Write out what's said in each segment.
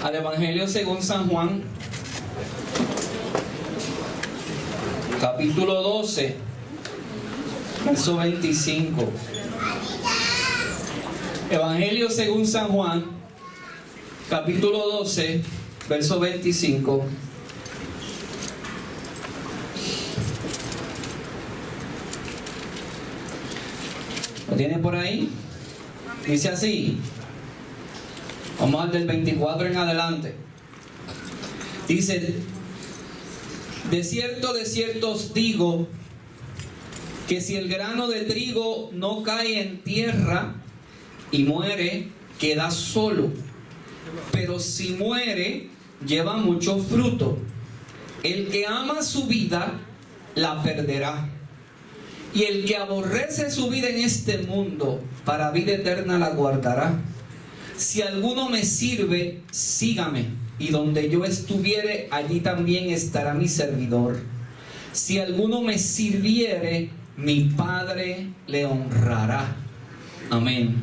Al Evangelio según San Juan, capítulo 12, verso 25. Evangelio según San Juan, capítulo 12, verso 25. ¿Lo tiene por ahí? Dice así. Vamos al del 24 en adelante. Dice: de cierto os digo, que si el grano de trigo no cae en tierra y muere, queda solo. Pero si muere, lleva mucho fruto. El que ama su vida, la perderá. Y el que aborrece su vida en este mundo, para vida eterna la guardará. Si alguno me sirve, sígame, y donde yo estuviere, allí también estará mi servidor. Si alguno me sirviere, mi Padre le honrará. Amén.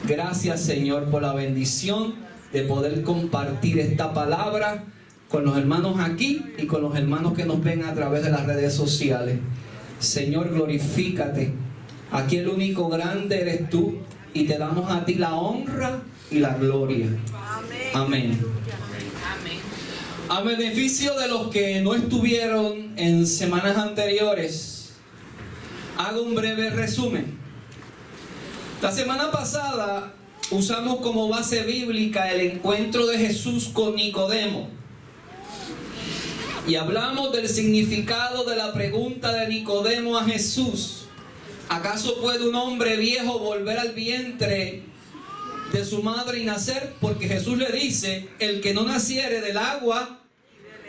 Gracias, Señor, por la bendición de poder compartir esta palabra con los hermanos aquí y con los hermanos que nos ven a través de las redes sociales. Señor, glorifícate. Aquí el único grande eres tú, y te damos a ti la honra y la gloria. Amén. A beneficio de los que no estuvieron en semanas anteriores, hago un breve resumen. La semana pasada usamos como base bíblica el encuentro de Jesús con Nicodemo. Y hablamos del significado de la pregunta de Nicodemo a Jesús: ¿acaso puede un hombre viejo volver al vientre de su madre y nacer? Porque Jesús le dice: el que no naciere del agua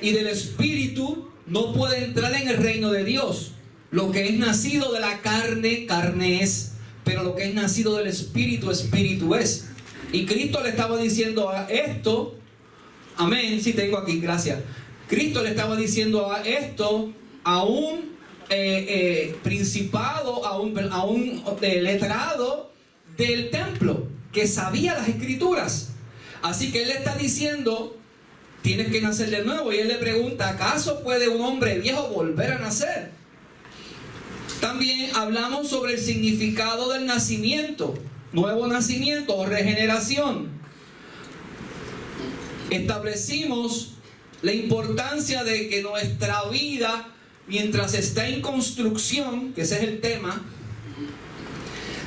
y del Espíritu no puede entrar en el reino de Dios. Lo que es nacido de la carne, carne es, pero lo que es nacido del Espíritu, Espíritu es. Y Cristo le estaba diciendo a esto, amén, sí tengo aquí, gracias. Cristo le estaba diciendo a esto a un principado, a un letrado del templo que sabía las escrituras. Así que él le está diciendo: tienes que nacer de nuevo. Y él le pregunta: ¿acaso puede un hombre viejo volver a nacer? También hablamos sobre el significado del nacimiento, nuevo nacimiento o regeneración. Establecimos la importancia de que nuestra vida, mientras está en construcción, que ese es el tema,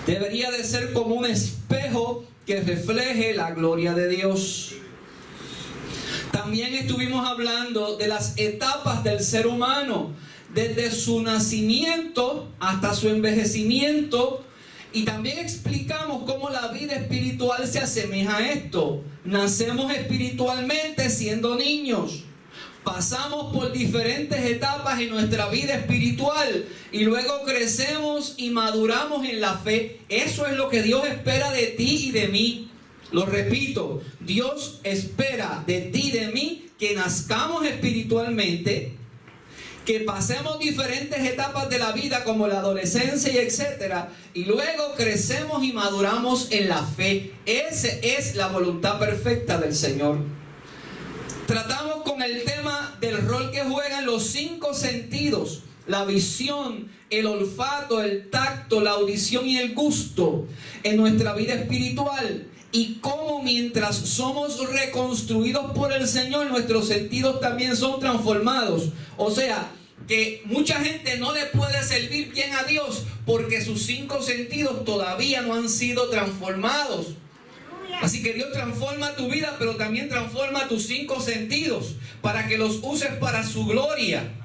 debería de ser como un espejo que refleje la gloria de Dios. También estuvimos hablando de las etapas del ser humano, desde su nacimiento hasta su envejecimiento, y también explicamos cómo la vida espiritual se asemeja a esto. Nacemos espiritualmente siendo niños, pasamos por diferentes etapas en nuestra vida espiritual y luego crecemos y maduramos en la fe. Eso es lo que Dios espera de ti y de mí. Lo repito, Dios espera de ti y de mí que nazcamos espiritualmente, que pasemos diferentes etapas de la vida como la adolescencia y etcétera, y luego crecemos y maduramos en la fe. Esa es la voluntad perfecta del Señor. Tratamos con el tema del rol que juegan los 5 sentidos: la visión, el olfato, el tacto, la audición y el gusto en nuestra vida espiritual, y cómo mientras somos reconstruidos por el Señor, nuestros sentidos también son transformados. O sea, que mucha gente no le puede servir bien a Dios porque sus 5 sentidos todavía no han sido transformados. Así que Dios transforma tu vida, pero también transforma tus 5 sentidos para que los uses para su gloria.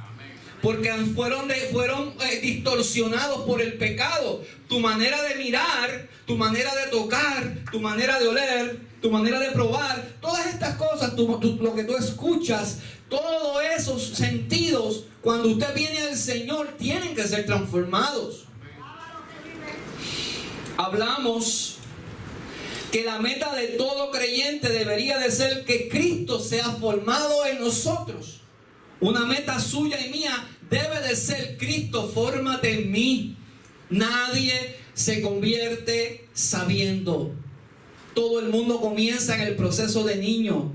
Porque fueron distorsionados por el pecado. Tu manera de mirar, tu manera de tocar, tu manera de oler, tu manera de probar, todas estas cosas, lo que tú escuchas, todos esos sentidos, cuando usted viene al Señor, tienen que ser transformados. Hablamos que la meta de todo creyente debería de ser que Cristo sea formado en nosotros. Una meta suya y mía debe de ser: Cristo, fórmate en mí. Nadie se convierte sabiendo. Todo el mundo comienza en el proceso de niño.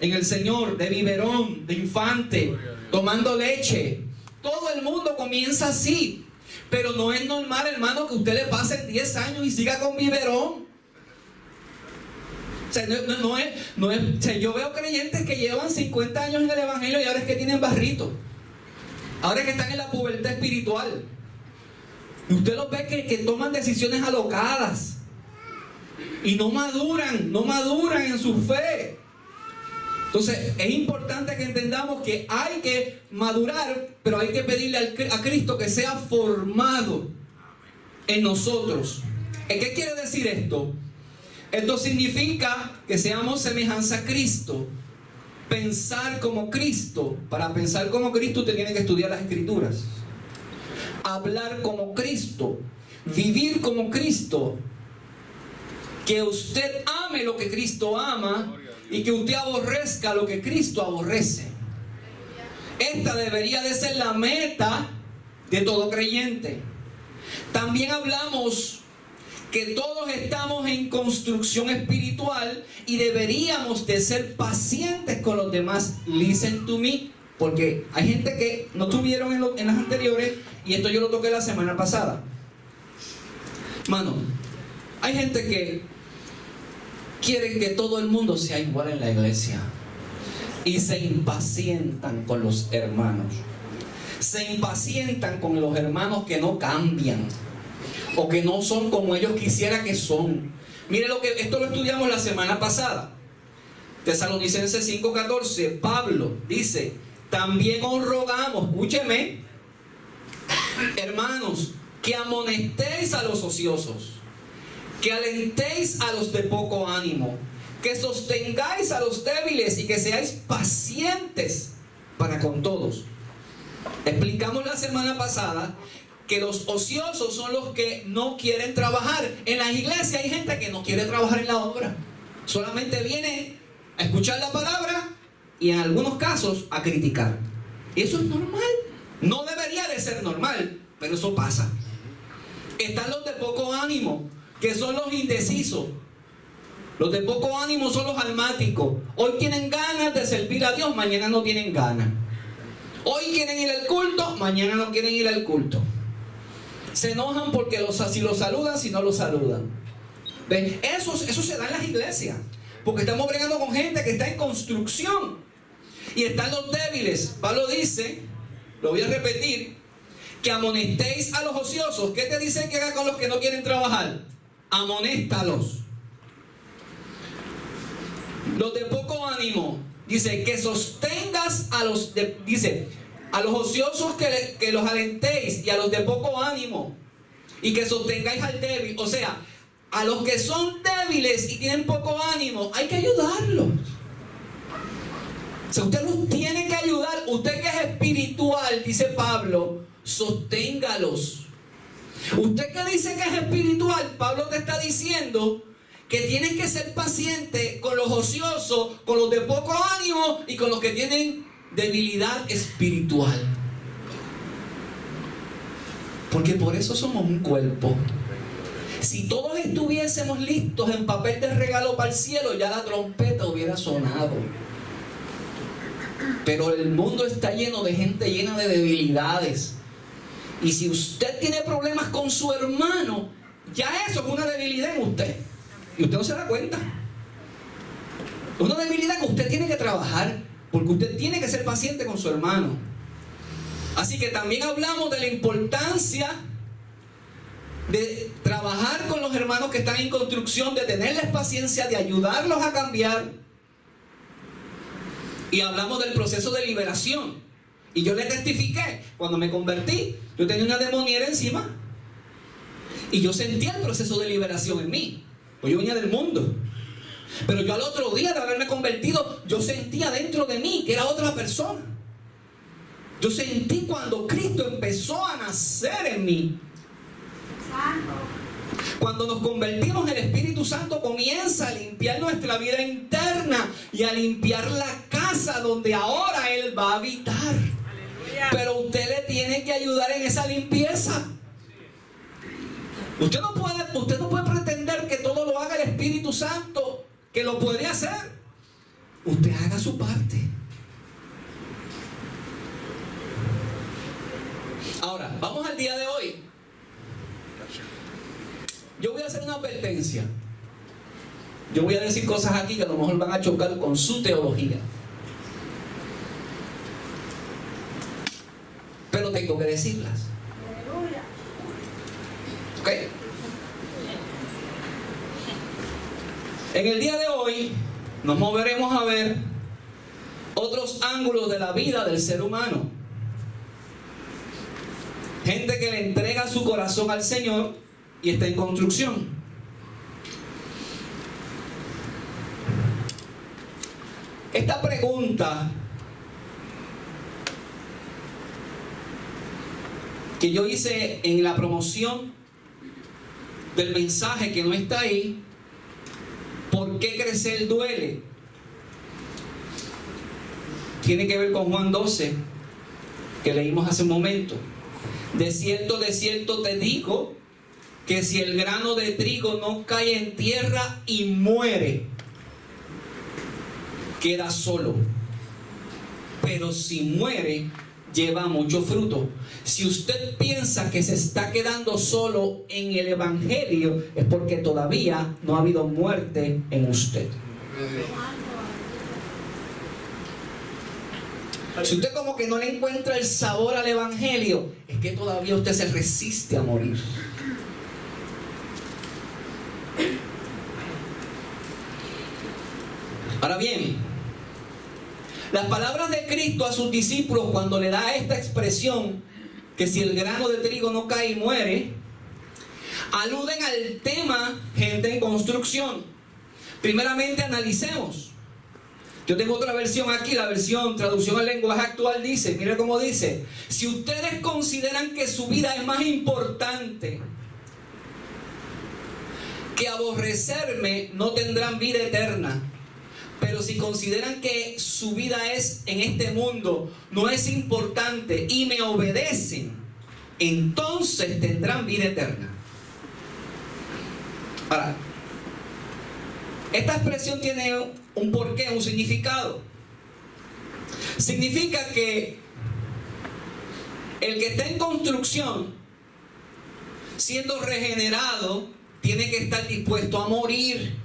en el Señor, de biberón, de infante, tomando leche. Todo el mundo comienza así. Pero no es normal, hermano, que usted le pasen 10 años y siga con biberón. O sea, o sea, yo veo creyentes que llevan 50 años en el Evangelio y ahora es que tienen barrito. Ahora es que están en la pubertad espiritual. Y usted los ve que toman decisiones alocadas. Y no maduran en su fe. Entonces, es importante que entendamos que hay que madurar, pero hay que pedirle a Cristo que sea formado en nosotros. ¿Qué quiere decir esto? Esto significa que seamos semejanza a Cristo. Pensar como Cristo. Para pensar como Cristo usted tiene que estudiar las Escrituras. Hablar como Cristo. Vivir como Cristo. Que usted ame lo que Cristo ama y que usted aborrezca lo que Cristo aborrece. Esta debería de ser la meta de todo creyente. También hablamos que todos estamos en construcción espiritual y deberíamos de ser pacientes con los demás. Listen to me, porque hay gente que no tuvieron en las anteriores y esto yo lo toqué la semana pasada. Mano, hay gente que quiere que todo el mundo sea igual en la iglesia y se impacientan con los hermanos. Se impacientan con los hermanos que no cambian o que no son como ellos quisieran que son. Mire esto lo estudiamos la semana pasada. Tesalonicenses 5:14, Pablo dice: también os rogamos, escúcheme, hermanos, que amonestéis a los ociosos, que alentéis a los de poco ánimo, que sostengáis a los débiles y que seáis pacientes para con todos. Explicamos la semana pasada que los ociosos son los que no quieren trabajar. En las iglesias hay gente que no quiere trabajar en la obra. Solamente viene a escuchar la palabra y en algunos casos a criticar. Y eso es normal. No debería de ser normal, pero eso pasa. Están los de poco ánimo, que son los indecisos. Los de poco ánimo son los almáticos. Hoy tienen ganas de servir a Dios, mañana no tienen ganas. Hoy quieren ir al culto, mañana no quieren ir al culto. Se enojan porque si los saludan, si no los saludan. ¿Ven? Eso se da en las iglesias, porque estamos bregando con gente que está en construcción. Y están los débiles. Pablo dice, lo voy a repetir, que amonestéis a los ociosos. ¿Qué te dice que haga con los que no quieren trabajar? Amonéstalos. Los de poco ánimo, dice que sostengas a los ociosos, que los alentéis, y a los de poco ánimo, y que sostengáis al débil. O sea, a los que son débiles y tienen poco ánimo, hay que ayudarlos. O sea, usted los tiene que ayudar. Usted que es espiritual, dice Pablo, sosténgalos. Usted que dice que es espiritual, Pablo te está diciendo que tienes que ser paciente con los ociosos, con los de poco ánimo y con los que tienen debilidad espiritual. Porque por eso somos un cuerpo. Si todos estuviésemos listos en papel de regalo para el cielo, ya la trompeta hubiera sonado. Pero el mundo está lleno de gente llena de debilidades. Y si usted tiene problemas con su hermano, ya eso es una debilidad en usted. Y usted no se da cuenta. Es una debilidad que usted tiene que trabajar, porque usted tiene que ser paciente con su hermano. Así que también hablamos de la importancia de trabajar con los hermanos que están en construcción, de tenerles paciencia, de ayudarlos a cambiar. Y hablamos del proceso de liberación. Y yo le testifiqué, cuando me convertí, yo tenía una demoniera encima. Y yo sentía el proceso de liberación en mí. Pues yo venía del mundo. Pero yo al otro día de haberme convertido, yo sentía dentro de mí que era otra persona. Yo sentí cuando Cristo empezó a nacer en mí. Cuando nos convertimos, el Espíritu Santo comienza a limpiar nuestra vida interna y a limpiar la casa donde ahora Él va a habitar. Pero usted le tiene que ayudar en esa limpieza. Usted no puede pretender que todo lo haga el Espíritu Santo, que lo puede hacer. usted haga su parte. Ahora, vamos al día de hoy. Yo voy a hacer una advertencia. Yo voy a decir cosas aquí que a lo mejor van a chocar con su teología. Pero tengo que decirlas. ¿Ok? En el día de hoy nos moveremos a ver otros ángulos de la vida del ser humano. Gente que le entrega su corazón al Señor y está en construcción. Esta pregunta que yo hice en la promoción del mensaje que no está ahí, ¿por qué crecer duele? Tiene que ver con Juan 12, que leímos hace un momento. De cierto te digo, que si el grano de trigo no cae en tierra y muere, queda solo. Pero si muere, lleva mucho fruto. Si usted piensa que se está quedando solo en el Evangelio, es porque todavía no ha habido muerte en usted. Si usted como que no le encuentra el sabor al Evangelio, es que todavía usted se resiste a morir. Ahora bien, las palabras de Cristo a sus discípulos cuando le da esta expresión, que si el grano de trigo no cae y muere, aluden al tema gente en construcción. Primeramente analicemos. Yo tengo otra versión aquí, la versión traducción al lenguaje actual dice, mire cómo dice: si ustedes consideran que su vida es más importante que aborrecerme, no tendrán vida eterna. Pero si consideran que su vida es en este mundo, no es importante y me obedecen, entonces tendrán vida eterna. Ahora, esta expresión tiene un porqué, un significado. Significa que el que está en construcción, siendo regenerado, tiene que estar dispuesto a morir.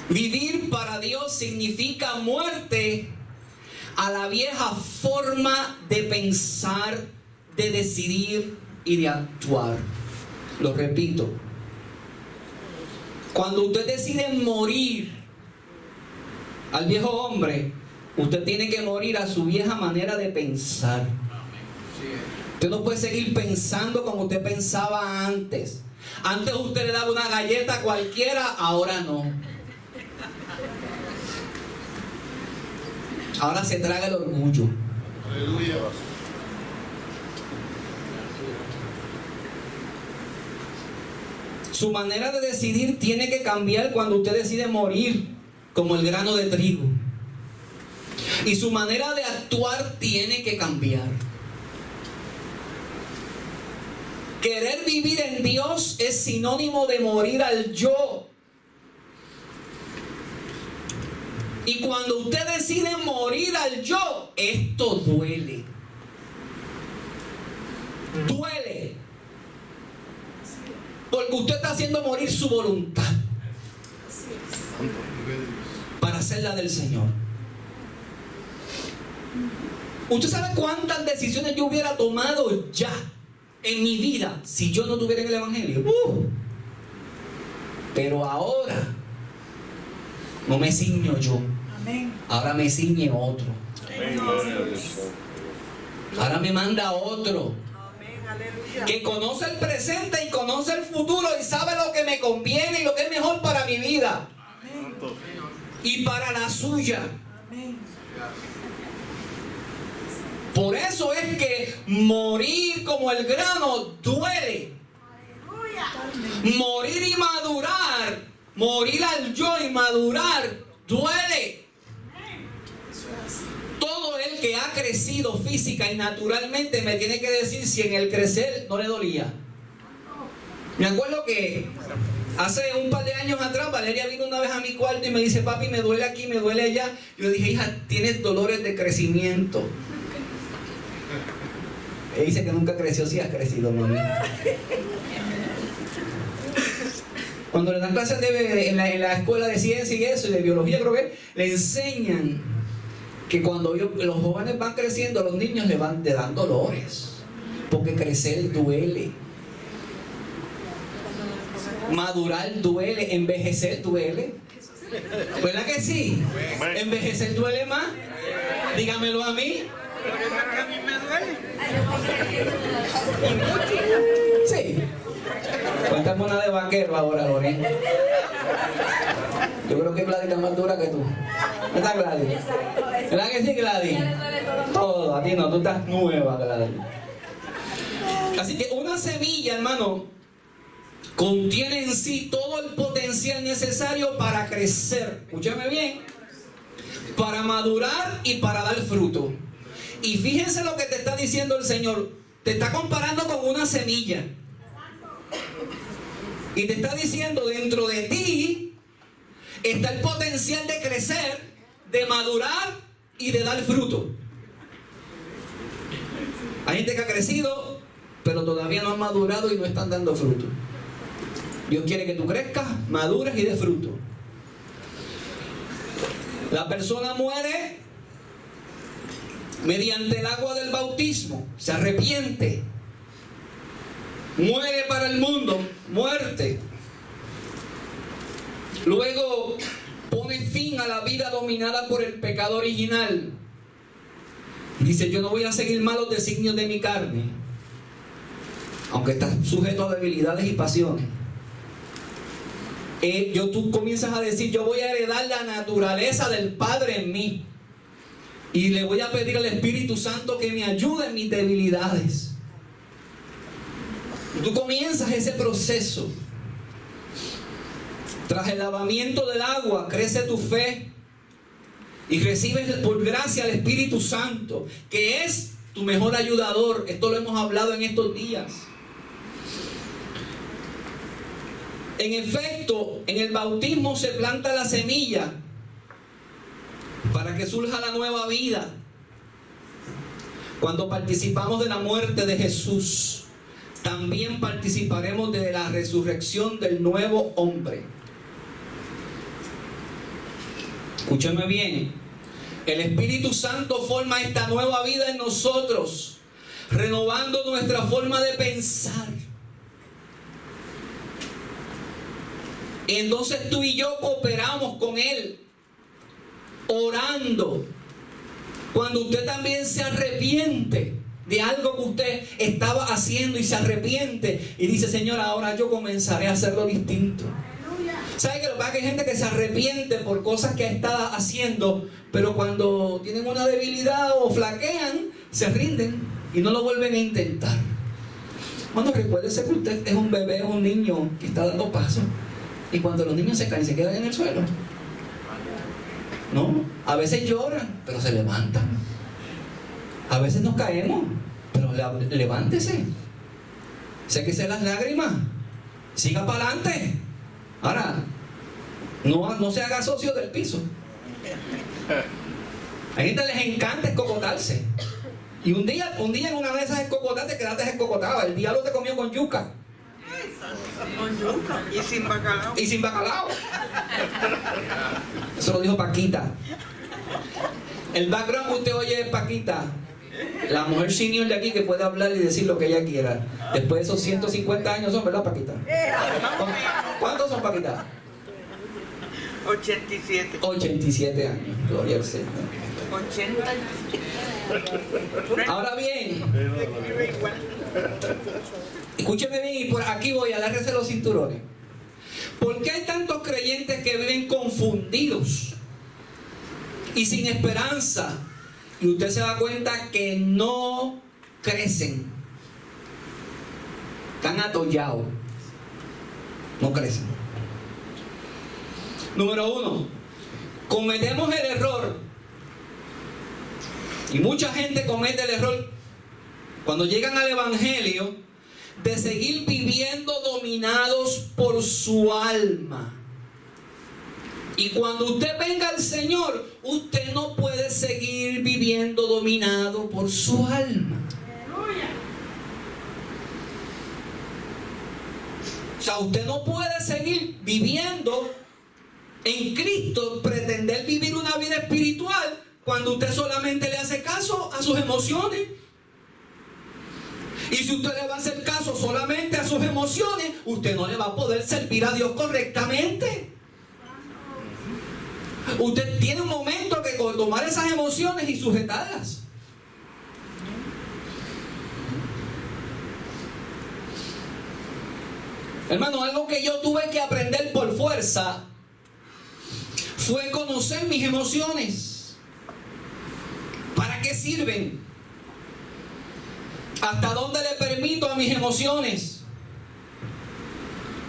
Vivir para Dios significa muerte a la vieja forma de pensar, de decidir y de actuar. Lo repito. Cuando usted decide morir al viejo hombre, usted tiene que morir a su vieja manera de pensar. Usted no puede seguir pensando como usted pensaba antes. Antes usted le daba una galleta a cualquiera, ahora no. Ahora se traga el orgullo. Aleluya. Su manera de decidir tiene que cambiar cuando usted decide morir como el grano de trigo. Y su manera de actuar tiene que cambiar. Querer vivir en Dios es sinónimo de morir al yo. Y cuando usted decide morir al yo, esto duele. Duele. Porque usted está haciendo morir su voluntad para hacer la del Señor. ¿Usted sabe cuántas decisiones yo hubiera tomado ya en mi vida si yo no tuviera en el Evangelio? Pero ahora no me ciño yo. Ahora me ciñe otro. Ahora me manda otro que conoce el presente y conoce el futuro y sabe lo que me conviene y lo que es mejor para mi vida y para la suya. Por eso es que morir como el grano duele. Morir y madurar, morir al yo y madurar duele. Todo el que ha crecido física y naturalmente me tiene que decir si en el crecer no le dolía. Me acuerdo que hace un par de años atrás, Valeria vino una vez a mi cuarto y me dice, papi, me duele aquí, me duele allá. Yo le dije, hija, tienes dolores de crecimiento. Ella dice que nunca creció, sí has crecido, mami. Cuando le dan clases en la escuela de ciencia y eso, y de biología creo que, le enseñan que cuando los jóvenes van creciendo, a los niños le dan dolores. Porque crecer duele. Madurar duele, envejecer duele. ¿Verdad que sí? ¿Envejecer duele más? Dígamelo a mí. A mí me duele. Sí. Cuéntame una de vaquero ahora, Lorena. Yo creo que Gladys está más dura que tú. ¿Verdad, Gladys? ¿Verdad que sí, Gladys? Todo, a ti no, tú estás nueva, Gladys. Así que una semilla, hermano, contiene en sí todo el potencial necesario para crecer. Escúchame bien. Para madurar y para dar fruto. Y fíjense lo que te está diciendo el Señor. Te está comparando con una semilla. Y te está diciendo, dentro de ti está el potencial de crecer, de madurar y de dar fruto. Hay gente que ha crecido, pero todavía no han madurado y no están dando fruto. Dios quiere que tú crezcas, madures y des fruto. La persona muere mediante el agua del bautismo, se arrepiente, muere para el mundo, muerte. Luego pone fin a la vida dominada por el pecado original. Dice, yo no voy a seguir malos designios de mi carne, aunque estás sujeto a debilidades y pasiones. Tú comienzas a decir, yo voy a heredar la naturaleza del Padre en mí. Y le voy a pedir al Espíritu Santo que me ayude en mis debilidades. Y tú comienzas ese proceso. Tras el lavamiento del agua, crece tu fe. Y recibes por gracia al Espíritu Santo, que es tu mejor ayudador. Esto lo hemos hablado en estos días. En efecto, en el bautismo se planta la semilla para que surja la nueva vida. Cuando participamos de la muerte de Jesús, también participaremos de la resurrección del nuevo hombre. Escúchame bien. El Espíritu Santo forma esta nueva vida en nosotros, renovando nuestra forma de pensar. Entonces tú y yo cooperamos con Él, orando. Cuando usted también se arrepiente de algo que usted estaba haciendo y se arrepiente y dice, Señor, ahora yo comenzaré a hacerlo distinto. ¿Sabe que lo que pasa es que hay gente que se arrepiente por cosas que está haciendo, pero cuando tienen una debilidad o flaquean, se rinden y no lo vuelven a intentar? Cuando recuérdese que usted es un bebé o un niño que está dando pasos, y cuando los niños se caen, se quedan en el suelo. No, a veces lloran, pero se levantan. A veces nos caemos, pero levántese. Séquese las lágrimas. Siga para adelante. Ahora, no se haga socio del piso. A gente les encanta escocotarse. Y un día en una de esas escocotadas te quedaste escocotado. El diablo te comió con yuca. Con yuca y sin bacalao. Y sin bacalao. Eso lo dijo Paquita. El background que usted oye es Paquita, la mujer senior de aquí que puede hablar y decir lo que ella quiera. Después de esos 150 años son, ¿verdad, Paquita? ¿Cuántos son, Paquita? 87. 87 años. Gloria al Señor. 80. Ahora bien, escúcheme bien y por aquí voy a agarrarse los cinturones. ¿Por qué hay tantos creyentes que viven confundidos y sin esperanza? Y usted se da cuenta que no crecen. Están atollados. No crecen. Número 1. Cometemos el error. Y mucha gente comete el error cuando llegan al Evangelio de seguir viviendo dominados por su alma. Y cuando usted venga al Señor, usted no puede seguir viviendo dominado por su alma. O sea, usted no puede seguir viviendo en Cristo, pretender vivir una vida espiritual cuando usted solamente le hace caso a sus emociones. Y si usted le va a hacer caso solamente a sus emociones, usted no le va a poder servir a Dios correctamente. Usted tiene un momento que tomar esas emociones y sujetarlas. Hermano, algo que yo tuve que aprender por fuerza fue conocer mis emociones. ¿Para qué sirven? ¿Hasta dónde le permito a mis emociones?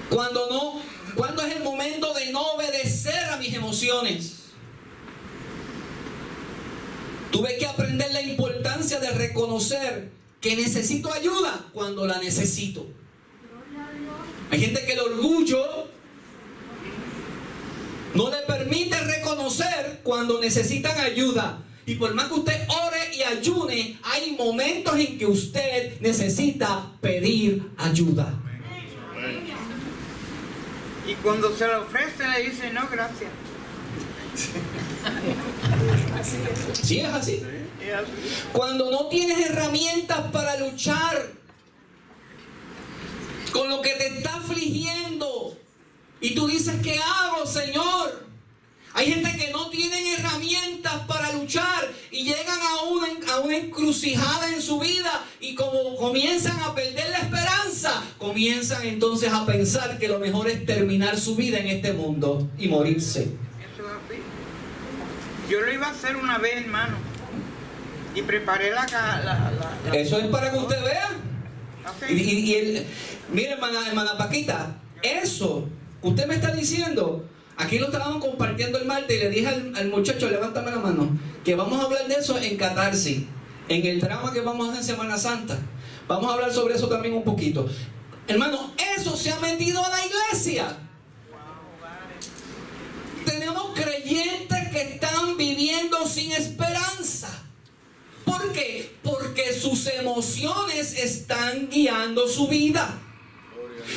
¿Cuándo es el momento de no obedecer a mis emociones? Tuve que aprender la importancia de reconocer que necesito ayuda cuando la necesito. Hay gente que el orgullo no le permite reconocer cuando necesitan ayuda. Y por más que usted ore y ayune, hay momentos en que usted necesita pedir ayuda. Y cuando se lo ofrece le dice no, gracias. ¿Sí es así? Cuando no tienes herramientas para luchar con lo que te está afligiendo y tú dices, ¿qué hago, Señor? Hay gente que no tienen herramientas para luchar y llegan a una encrucijada en su vida, y como comienzan a perder la esperanza, comienzan entonces a pensar que lo mejor es terminar su vida en este mundo y morirse. Eso es así. Yo lo iba a hacer una vez, hermano, y preparé la Eso es para que usted vea. Mire, hermana Paquita, eso que usted me está diciendo, aquí lo estábamos compartiendo el martes y le dije al muchacho, levántame la mano, que vamos a hablar de eso en Catarsis, en el drama que vamos a hacer en Semana Santa. Vamos a hablar sobre eso también un poquito. Hermano, eso se ha metido a la iglesia. Tenemos creyentes que están viviendo sin esperanza. ¿Por qué? Porque sus emociones están guiando su vida.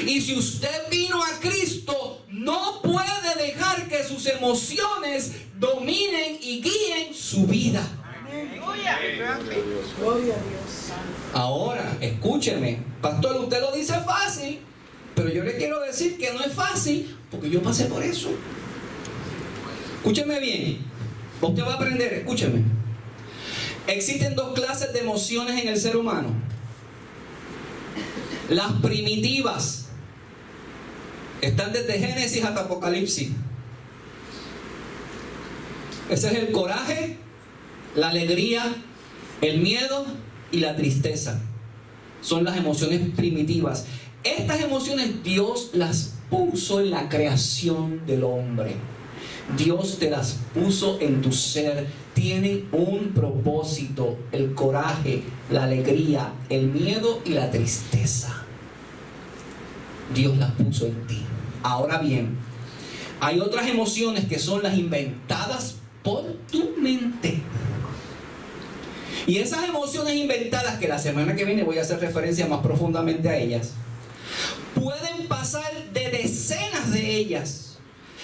Y si usted vino a Cristo, no puede dejar que sus emociones dominen y guíen su vida. Gloria a Dios. Ahora, escúcheme, pastor, usted lo dice fácil, pero yo le quiero decir que no es fácil, porque yo pasé por eso. Escúcheme bien, usted va a aprender, escúcheme. Existen dos clases de emociones en el ser humano. Las primitivas están desde Génesis hasta Apocalipsis. Ese es el coraje, la alegría, el miedo y la tristeza. Son las emociones primitivas. Estas emociones Dios las puso en la creación del hombre. Dios te las puso en tu ser. Tienen un propósito: el coraje, la alegría, el miedo y la tristeza. Dios las puso en ti. Ahora bien, hay otras emociones que son las inventadas por tu mente. Y esas emociones inventadas, que la semana que viene voy a hacer referencia más profundamente a ellas, pueden pasar de decenas de ellas.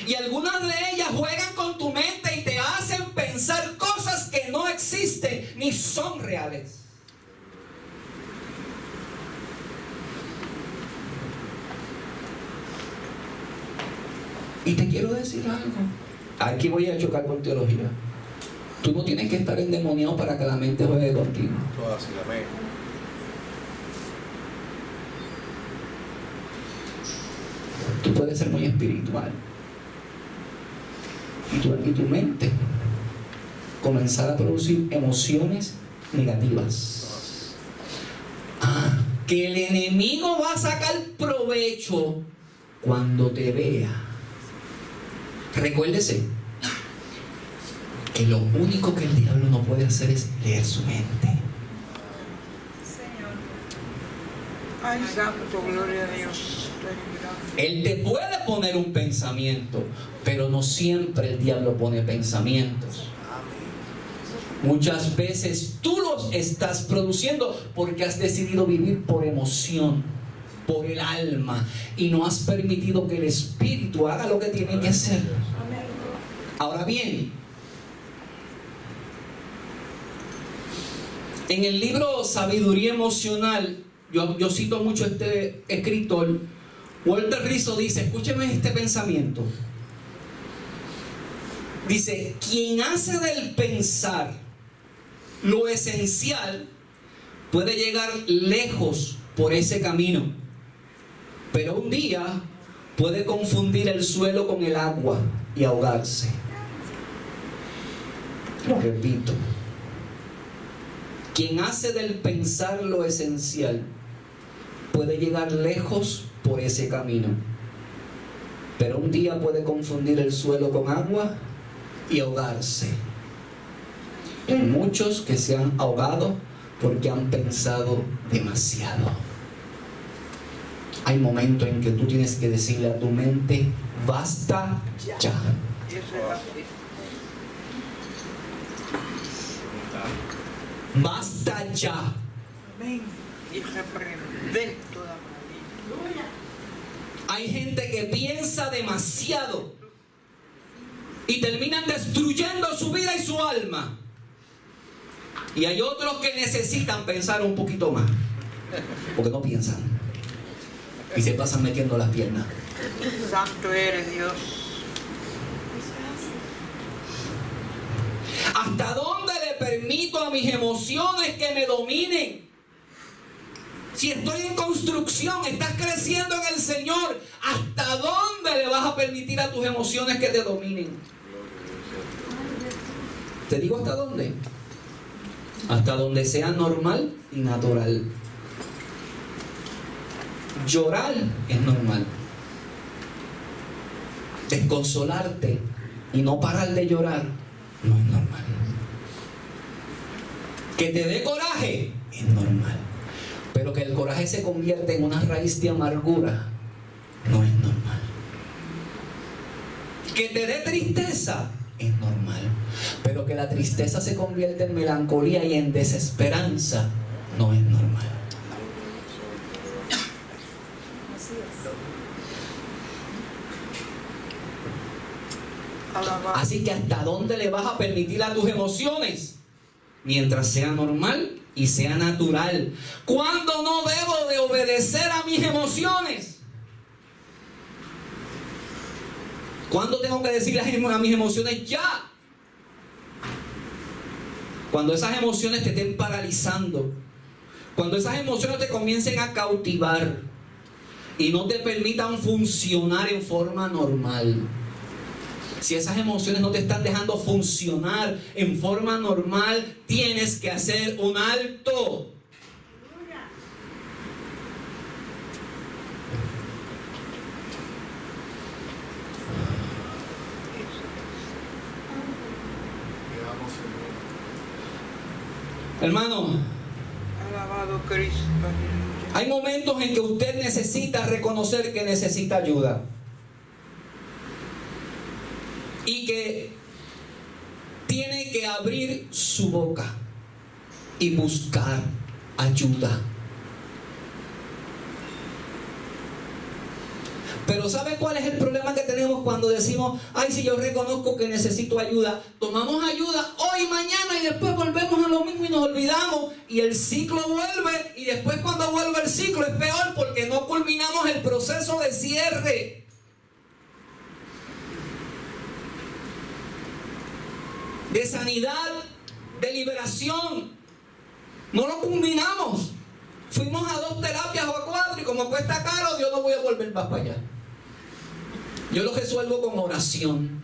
Y algunas de ellas juegan con tu mente y te hacen pensar cosas que no existen ni son reales. Y te quiero decir algo. Aquí voy a chocar con teología. Tú no tienes que estar endemoniado para que la mente juegue contigo. Tú puedes ser muy espiritual. Y tu mente comenzar a producir emociones negativas. Que el enemigo va a sacar provecho cuando te vea. Recuérdese que lo único que el diablo no puede hacer es leer su mente. Señor. Ay, santo, gloria a Dios. Él te puede poner un pensamiento, pero no siempre el diablo pone pensamientos. Muchas veces tú los estás produciendo porque has decidido vivir por emoción, por el alma, y no has permitido que el espíritu haga lo que tiene que hacer. Ahora bien, en el libro Sabiduría Emocional, yo cito mucho a este escritor, Walter Rizzo dice, escúcheme este pensamiento. Dice, quien hace del pensar lo esencial puede llegar lejos por ese camino, pero un día puede confundir el suelo con el agua y ahogarse. Lo repito. Quien hace del pensar lo esencial puede llegar lejos por ese camino, pero un día puede confundir el suelo con agua y ahogarse. Hay muchos que se han ahogado porque han pensado demasiado. Hay momentos en que tú tienes que decirle a tu mente, basta ya. Basta ya. Amén. Y reprender toda maldad. Hay gente que piensa demasiado y terminan destruyendo su vida y su alma. Y hay otros que necesitan pensar un poquito más, porque no piensan y se pasan metiendo las piernas. Santo eres Dios. ¿Hasta dónde le permito a mis emociones que me dominen? Si estoy en construcción, estás creciendo en el Señor, ¿hasta dónde le vas a permitir a tus emociones que te dominen? ¿Te digo hasta dónde? Hasta donde sea normal y natural. Llorar es normal. Desconsolarte y no parar de llorar no es normal. Que te dé coraje es normal. Pero que el coraje se convierta en una raíz de amargura no es normal. Que te dé tristeza es normal. Pero que la tristeza se convierta en melancolía y en desesperanza no es normal. Así que ¿hasta dónde le vas a permitir a tus emociones? Mientras sea normal y sea natural. ¿Cuándo no debo de obedecer a mis emociones? ¿Cuándo tengo que decirle a mis emociones ya? Cuando esas emociones te estén paralizando, cuando esas emociones te comiencen a cautivar y no te permitan funcionar en forma normal. Si esas emociones no te están dejando funcionar en forma normal, tienes que hacer un alto. Hermano, Alabado Cristo. hay momentos en que usted necesita reconocer que necesita ayuda. Y que tiene que abrir su boca y buscar ayuda. Pero ¿sabe cuál es el problema que tenemos cuando decimos, ay, si yo reconozco que necesito ayuda? Tomamos ayuda hoy, mañana y después volvemos a lo mismo y nos olvidamos y el ciclo vuelve y después cuando vuelve el ciclo es peor porque no culminamos el proceso de cierre. De sanidad, de liberación. No lo culminamos. Fuimos a 2 terapias o a 4 y como cuesta caro, yo no voy a volver más para allá. Yo lo resuelvo con oración.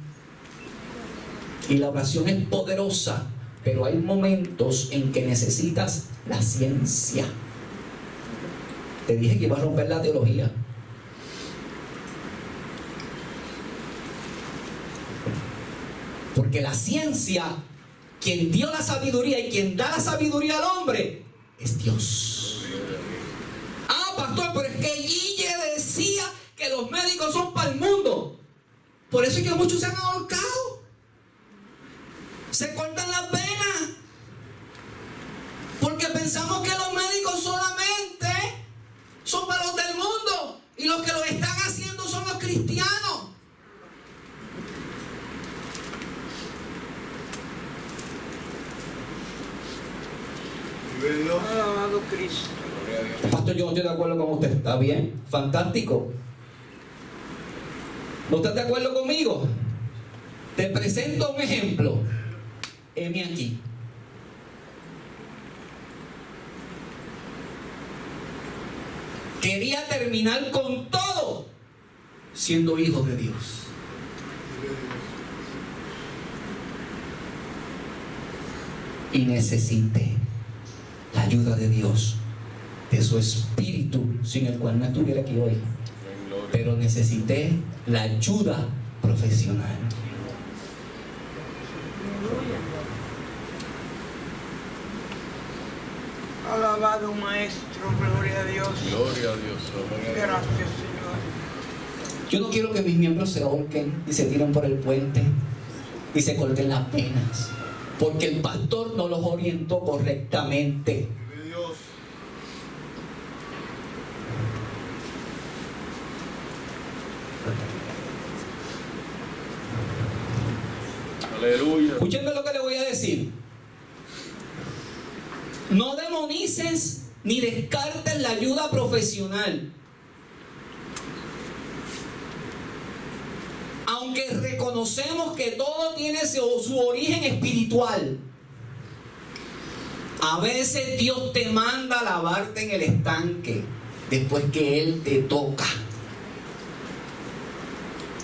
Y la oración es poderosa, pero hay momentos en que necesitas la ciencia. Te dije que iba a romper la teología. Porque la ciencia, quien dio la sabiduría y quien da la sabiduría al hombre, es Dios. Ah, pastor, pero es que Guille decía Por eso es que muchos se han ahorcado. Se cortan las venas. Porque pensamos que los médicos solamente son para los del mundo. Y los que lo están haciendo son los cristianos. Alabado Cristo. Pastor, yo no estoy de acuerdo con usted. ¿Está bien? Fantástico. ¿No estás de acuerdo conmigo? Te presento un ejemplo. Heme aquí. Quería terminar con todo siendo hijo de Dios. Y necesité la ayuda de Dios, de su espíritu, sin el cual no estuviera aquí hoy. Pero necesité la ayuda profesional. Alabado Maestro, gloria a Dios. Gloria a Dios. Gracias, Señor. Yo no quiero que mis miembros se ahorquen y se tiren por el puente y se corten las penas, porque el pastor no los orientó correctamente. Aleluya. Escúchenme lo que le voy a decir. No demonices ni descartes la ayuda profesional. Aunque reconocemos que todo tiene su origen espiritual, a veces Dios te manda a lavarte en el estanque después que Él te toca.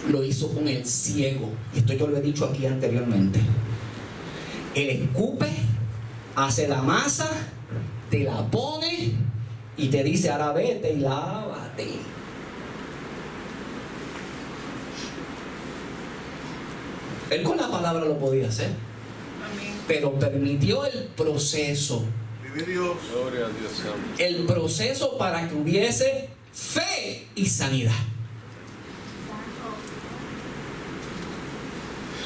Lo hizo con el ciego. Esto yo lo he dicho aquí anteriormente. Él escupe, hace la masa, te la pone y te dice: ahora vete y lávate. Él con la palabra lo podía hacer. Amén. Pero permitió el proceso. Gloria a Dios. El proceso para que hubiese fe y sanidad.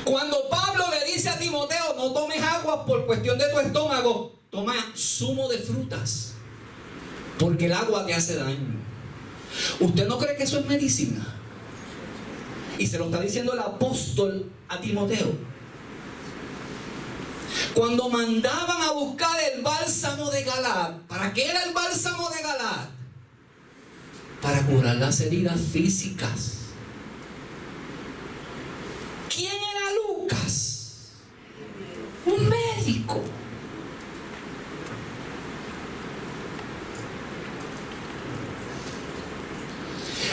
Cuando Pablo le dice a Timoteo: no tomes agua por cuestión de tu estómago, toma zumo de frutas, porque el agua te hace daño. ¿Usted no cree que eso es medicina? Y se lo está diciendo el apóstol a Timoteo. Cuando mandaban a buscar el bálsamo de Galaad, ¿para qué era el bálsamo de Galaad? Para curar las heridas físicas. ¿Quién era Lucas? Un médico.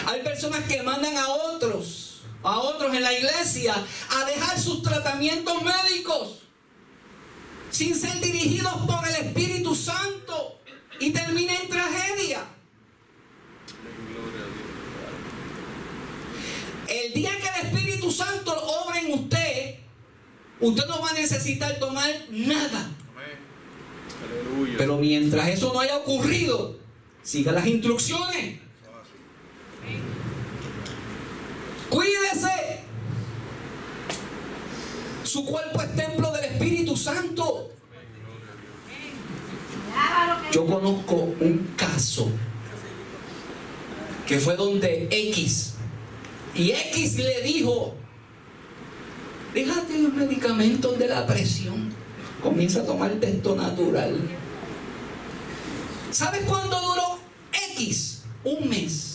Hay personas que mandan a otros en la iglesia a dejar sus tratamientos médicos sin ser dirigidos por el Espíritu Santo y termina en tragedia. El día que el Espíritu Santo obra en usted, usted no va a necesitar tomar nada. Aleluya. Pero mientras eso no haya ocurrido, siga las instrucciones. Cuídese. Su cuerpo es templo del Espíritu Santo. Yo conozco un caso que fue donde X, y X le dijo: déjate los medicamentos de la presión, comienza a tomar esto natural. ¿Sabes cuánto duró X? Un mes.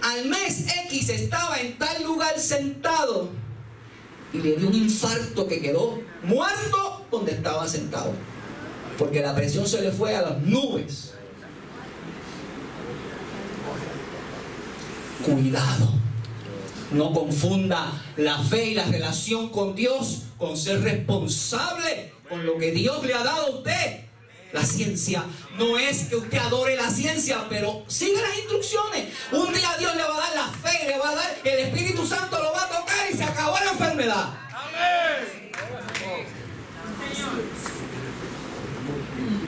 Al mes X estaba en tal lugar sentado y le dio un infarto que quedó muerto donde estaba sentado, porque la presión se le fue a las nubes. Cuidado. No confunda la fe y la relación con Dios con ser responsable con lo que Dios le ha dado a usted. La ciencia no es que usted adore la ciencia, pero siga las instrucciones. Un día Dios le va a dar la fe, le va a dar, el Espíritu Santo lo va a tocar y se acabó la enfermedad.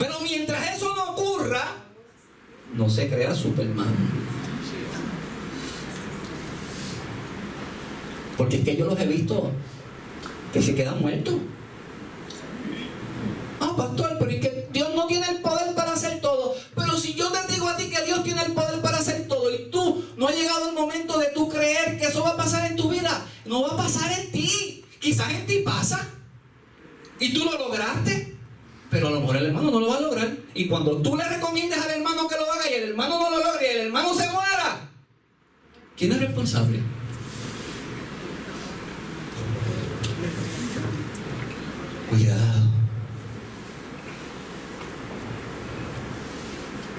Pero mientras eso no ocurra, no se crea Superman. Porque es que yo los he visto que se quedan muertos. Ah, pastor, pero es que Dios no tiene el poder para hacer todo. Pero si yo te digo a ti que Dios tiene el poder para hacer todo y tú no ha llegado el momento de tú creer que eso va a pasar en tu vida, no va a pasar en ti. Quizás en ti pasa y tú lo lograste, pero a lo mejor el hermano no lo va a lograr. Y cuando tú le recomiendes al hermano que lo haga y el hermano no lo logre y el hermano se muera, ¿quién es responsable? Cuidado.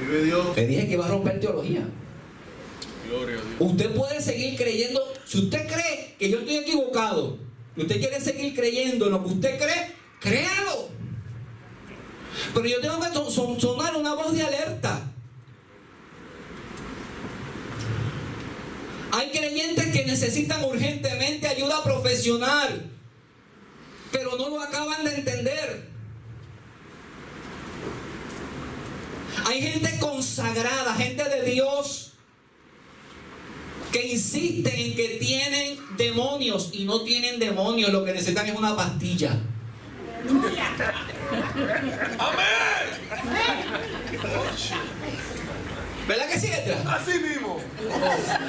Vive Dios. Le dije que iba a romper teología. Gloria a Dios. Usted puede seguir creyendo. Si usted cree que yo estoy equivocado y usted quiere seguir creyendo en lo que usted cree, créalo. Pero yo tengo que sonar una voz de alerta. Hay creyentes que necesitan urgentemente ayuda profesional, pero no lo acaban de entender. Hay gente consagrada, gente de Dios, que insisten en que tienen demonios y no tienen demonios, lo que necesitan es una pastilla. ¿Verdad que sí, Edra? Así mismo.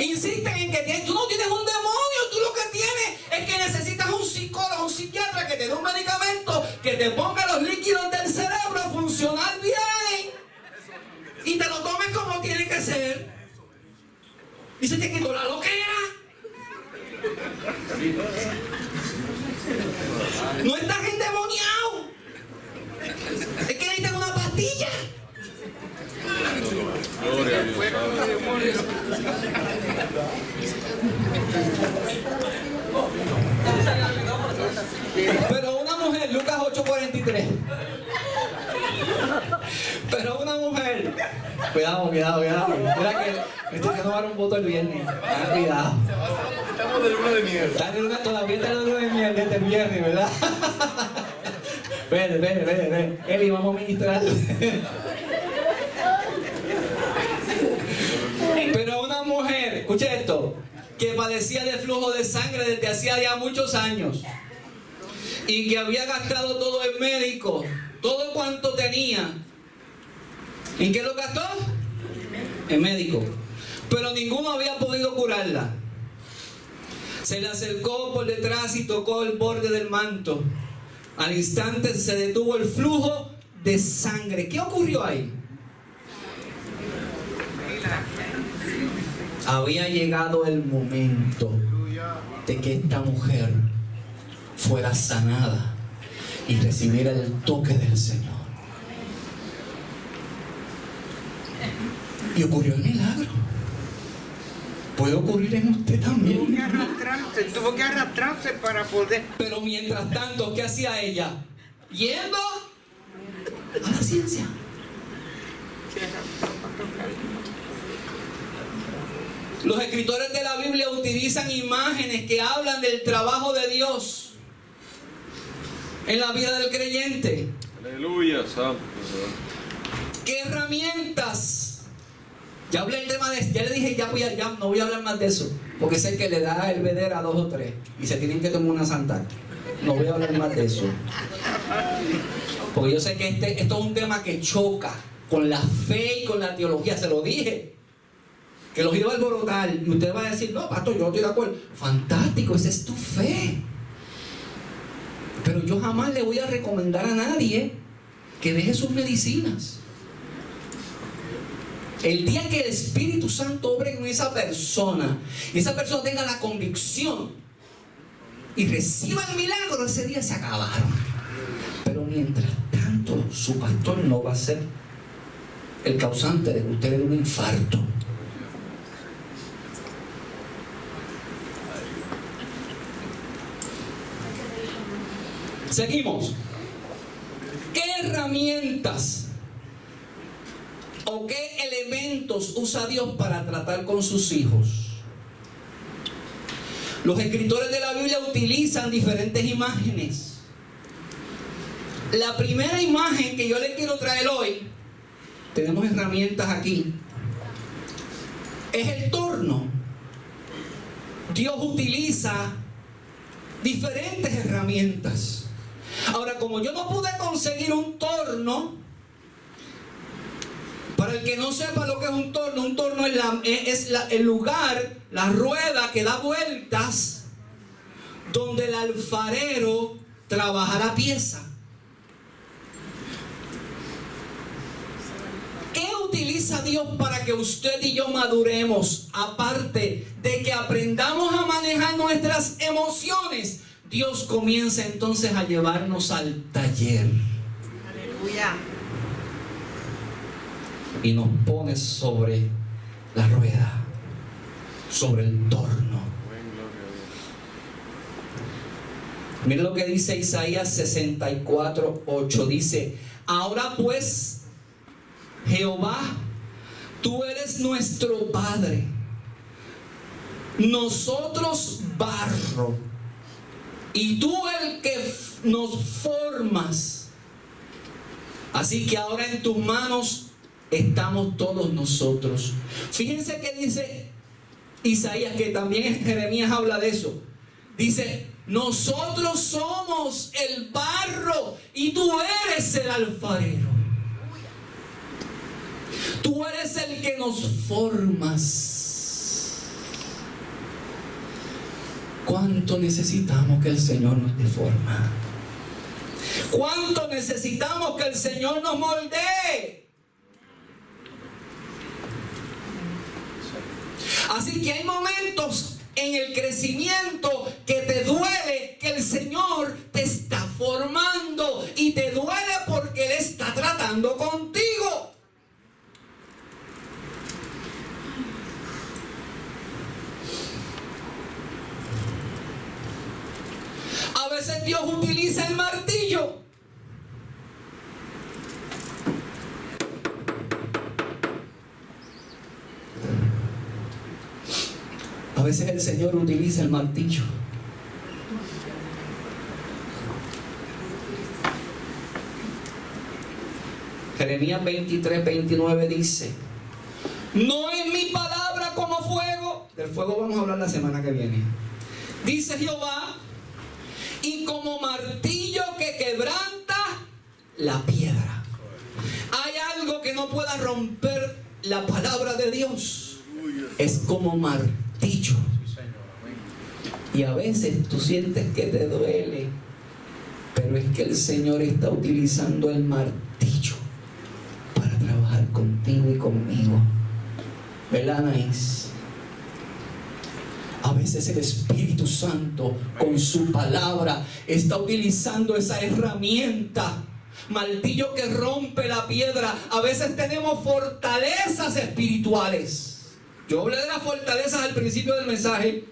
Insisten en que tú no tienes un demonio, tú lo que tienes es que necesitas un psicólogo, un psiquiatra que te dé un medicamento que te ponga los líquidos del cerebro a funcionar bien y te lo tomes como tiene que ser y se te quitó la loquera. No estás endemoniado, es que necesitas una pastilla. Gloria a Dios. Pero una mujer, Lucas 8:43. Pero una mujer. Cuidado. Mira que me estoy haciendo dar un voto el viernes. Cuidado. Estamos de luna de miel. Todavía está la luna de miel desde el viernes, ¿verdad? Ven. Eli, vamos a ministrar. Pero una mujer, escuche esto, que padecía de flujo de sangre desde hacía ya muchos años y que había gastado todo en médico, todo cuanto tenía. ¿En qué lo gastó? En médico. Pero ninguno había podido curarla. Se le acercó por detrás y tocó el borde del manto. Al instante se detuvo el flujo de sangre. ¿Qué ocurrió ahí? Había llegado el momento de que esta mujer fuera sanada y recibiera el toque del Señor. Y ocurrió el milagro. Puede ocurrir en usted también. Tuvo que arrastrarse para poder. Pero mientras tanto, ¿qué hacía ella? Yendo a la ciencia. Los escritores de la Biblia utilizan imágenes que hablan del trabajo de Dios en la vida del creyente. Aleluya, santo. ¿Qué herramientas? Ya hablé el tema de, ya le dije, ya no voy a hablar más de eso, porque es el que le da el veder a 2 o 3 y se tienen que tomar una santa. No voy a hablar más de eso, porque yo sé que esto es un tema que choca con la fe y con la teología. Se lo dije, que los iba a alborotar y usted va a decir, no, pastor, yo no estoy de acuerdo. Fantástico, esa es tu fe. Pero yo jamás le voy a recomendar a nadie que deje sus medicinas. El día que el Espíritu Santo obre con esa persona y esa persona tenga la convicción y reciba el milagro, ese día se acabaron. Pero mientras tanto, su pastor no va a ser el causante de que usted le dé un infarto. Seguimos. ¿Qué herramientas o qué elementos usa Dios para tratar con sus hijos? Los escritores de la Biblia utilizan diferentes imágenes. La primera imagen que yo les quiero traer hoy, tenemos herramientas aquí, es el torno. Dios utiliza diferentes herramientas. Ahora, como yo no pude conseguir un torno, para el que no sepa lo que es un torno es el lugar, la rueda que da vueltas, donde el alfarero trabaja la pieza. ¿Qué utiliza Dios para que usted y yo maduremos? Aparte de que aprendamos a manejar nuestras emociones, Dios comienza entonces a llevarnos al taller. Aleluya. Y nos pone sobre la rueda, sobre el torno. Buen gloria a Dios. Mira lo que dice Isaías 64:8. Dice: ahora pues, Jehová, tú eres nuestro Padre, nosotros barro, y tú el que nos formas. Así que ahora en tus manos estamos todos nosotros. Fíjense que dice Isaías, que también Jeremías habla de eso. Dice: nosotros somos el barro y tú eres el alfarero. Tú eres el que nos formas. ¿Cuánto necesitamos que el Señor nos deforma? ¿Cuánto necesitamos que el Señor nos moldee? Así que hay momentos en el crecimiento que te duele que el Señor te está formando, y te duele porque Él está tratando contigo. A veces Dios utiliza el martillo. A veces el Señor utiliza el martillo. Jeremías 23:29 dice: no es mi palabra como fuego. Del fuego vamos a hablar la semana que viene. Dice Jehová: y como martillo que quebranta la piedra. Hay algo que no pueda romper la palabra de Dios. Es como martillo. Y a veces tú sientes que te duele, pero es que el Señor está utilizando el martillo para trabajar contigo y conmigo. ¿Verdad, Anaís? A veces el Espíritu Santo con su palabra está utilizando esa herramienta, martillo que rompe la piedra. A veces tenemos fortalezas espirituales. Yo hablé de las fortalezas al principio del mensaje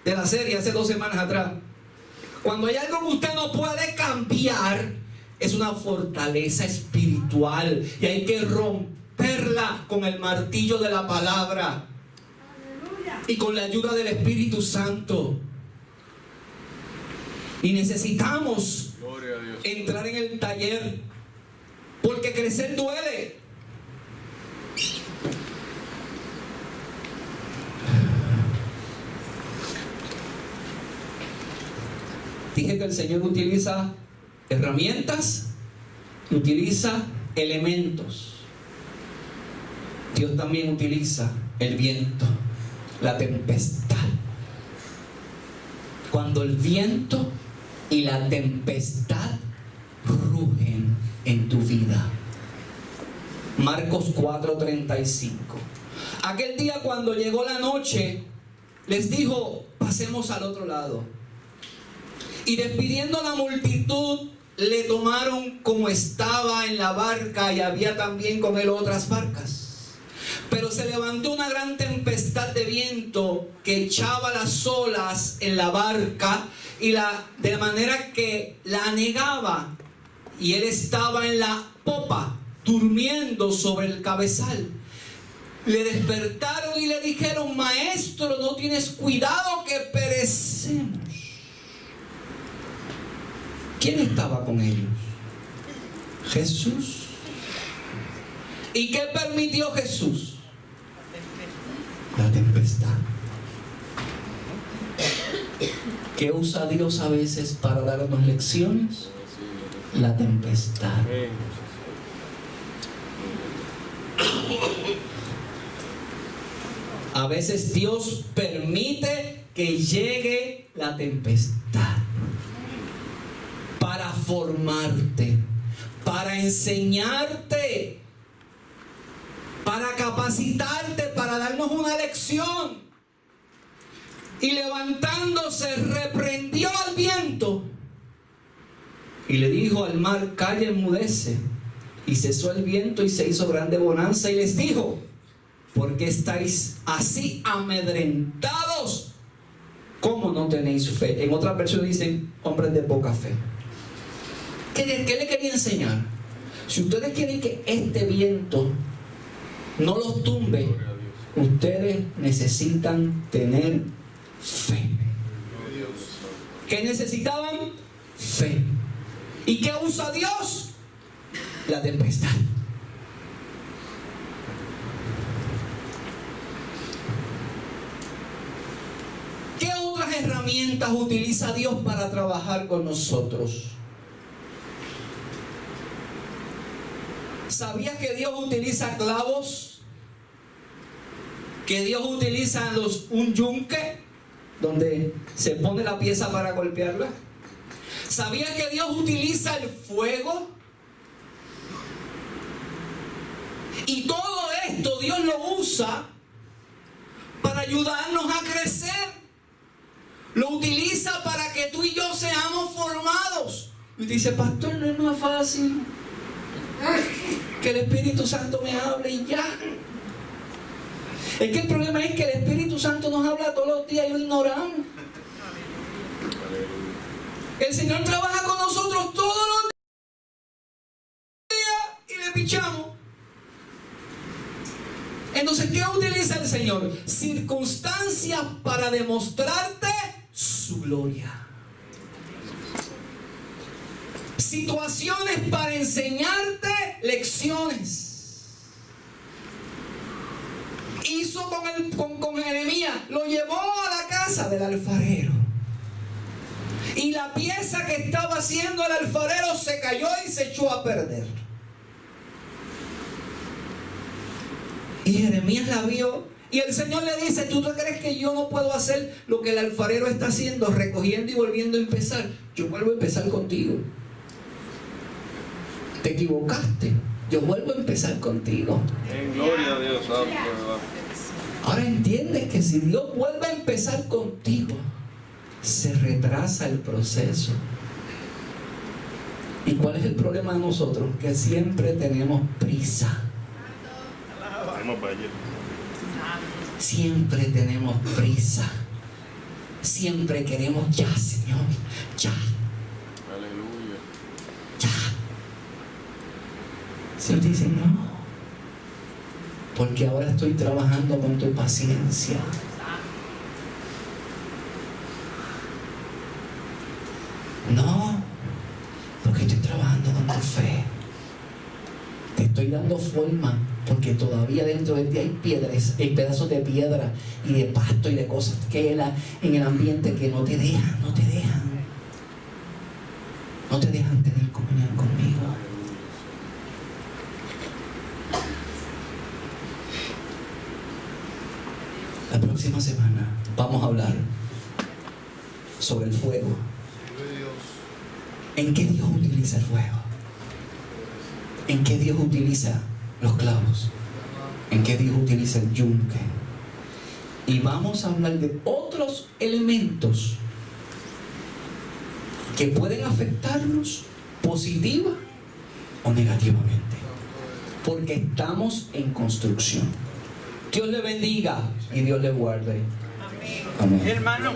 de la serie hace 2 semanas atrás. Cuando hay algo que usted no puede cambiar, es una fortaleza espiritual, y hay que romperla con el martillo de la palabra y con la ayuda del Espíritu Santo. Y necesitamos Gloria a Dios. entrar en el taller, porque crecer duele. Dije que el Señor utiliza herramientas y utiliza elementos. Dios también utiliza el viento, la tempestad. Cuando el viento y la tempestad rugen en tu vida. Marcos 4:35. Aquel día, cuando llegó la noche, les dijo: pasemos al otro lado. Y despidiendo a la multitud, le tomaron como estaba en la barca, y había también con él otras barcas. Pero se levantó una gran tempestad de viento que echaba las olas en la barca, de manera que la anegaba, y él estaba en la popa, durmiendo sobre el cabezal. Le despertaron y le dijeron: maestro, ¿no tienes cuidado que perecemos? ¿Quién estaba con ellos? Jesús. ¿Y qué permitió Jesús? La tempestad. ¿Qué usa Dios a veces para darnos lecciones? La tempestad. Amén. A veces Dios permite que llegue la tempestad para formarte, para enseñarte, para capacitarte, para darnos una lección. Y levantándose, reprendió al viento y le dijo al mar: calla, enmudece. Y cesó el viento y se hizo grande bonanza, y les dijo: ¿por qué estáis así amedrentados? ¿Cómo no tenéis fe? En otra versión dicen: hombres de poca fe. ¿Qué le quería enseñar? Si ustedes quieren que este viento no los tumbe, ustedes necesitan tener fe. ¿Qué necesitaban? Fe. ¿Y qué usa Dios? La tempestad. ¿Qué otras herramientas utiliza Dios para trabajar con nosotros? ¿Sabías que Dios utiliza clavos? ¿Que Dios utiliza un yunque donde se pone la pieza para golpearla? ¿Sabías que Dios utiliza el fuego? Y todo esto Dios lo usa para ayudarnos a crecer. Lo utiliza para que tú y yo seamos formados. Y te dice: pastor, no es más fácil que el Espíritu Santo me hable y ya. Es que el problema es que el Espíritu Santo nos habla todos los días y lo ignoramos. El Señor trabaja con nosotros todos los días y le pichamos. Entonces, ¿qué utiliza el Señor? Circunstancias para demostrarte su gloria. Situaciones para enseñarte lecciones. Hizo con Jeremías, lo llevó a la casa del alfarero. Y la pieza que estaba haciendo el alfarero se cayó y se echó a perder. Y Jeremías la vio y el Señor le dice: ¿tú te crees que yo no puedo hacer lo que el alfarero está haciendo, recogiendo y volviendo a empezar? Yo vuelvo a empezar contigo. Te equivocaste, yo vuelvo a empezar contigo. En gloria a Dios, santo, ¿verdad? Ahora entiendes que si Dios vuelve a empezar contigo, se retrasa el proceso. ¿Y cuál es el problema de nosotros? Que siempre tenemos prisa. Siempre tenemos prisa. Siempre queremos ya, Señor, ya. Aleluya. Ya. Señor dice: no, porque ahora estoy trabajando con tu paciencia. No, porque estoy trabajando con tu fe. Te estoy dando forma, porque todavía dentro de ti hay piedras, hay pedazos de piedra y de pasto y de cosas que hay en el ambiente que no te dejan tener comunión conmigo. La próxima semana vamos a hablar sobre el fuego. ¿En qué Dios utiliza el fuego? ¿En qué Dios utiliza los clavos? ¿En qué Dios utiliza el yunque? Y vamos a hablar de otros elementos que pueden afectarnos positiva o negativamente, porque estamos en construcción. Dios le bendiga y Dios le guarde. Amén. Hermano,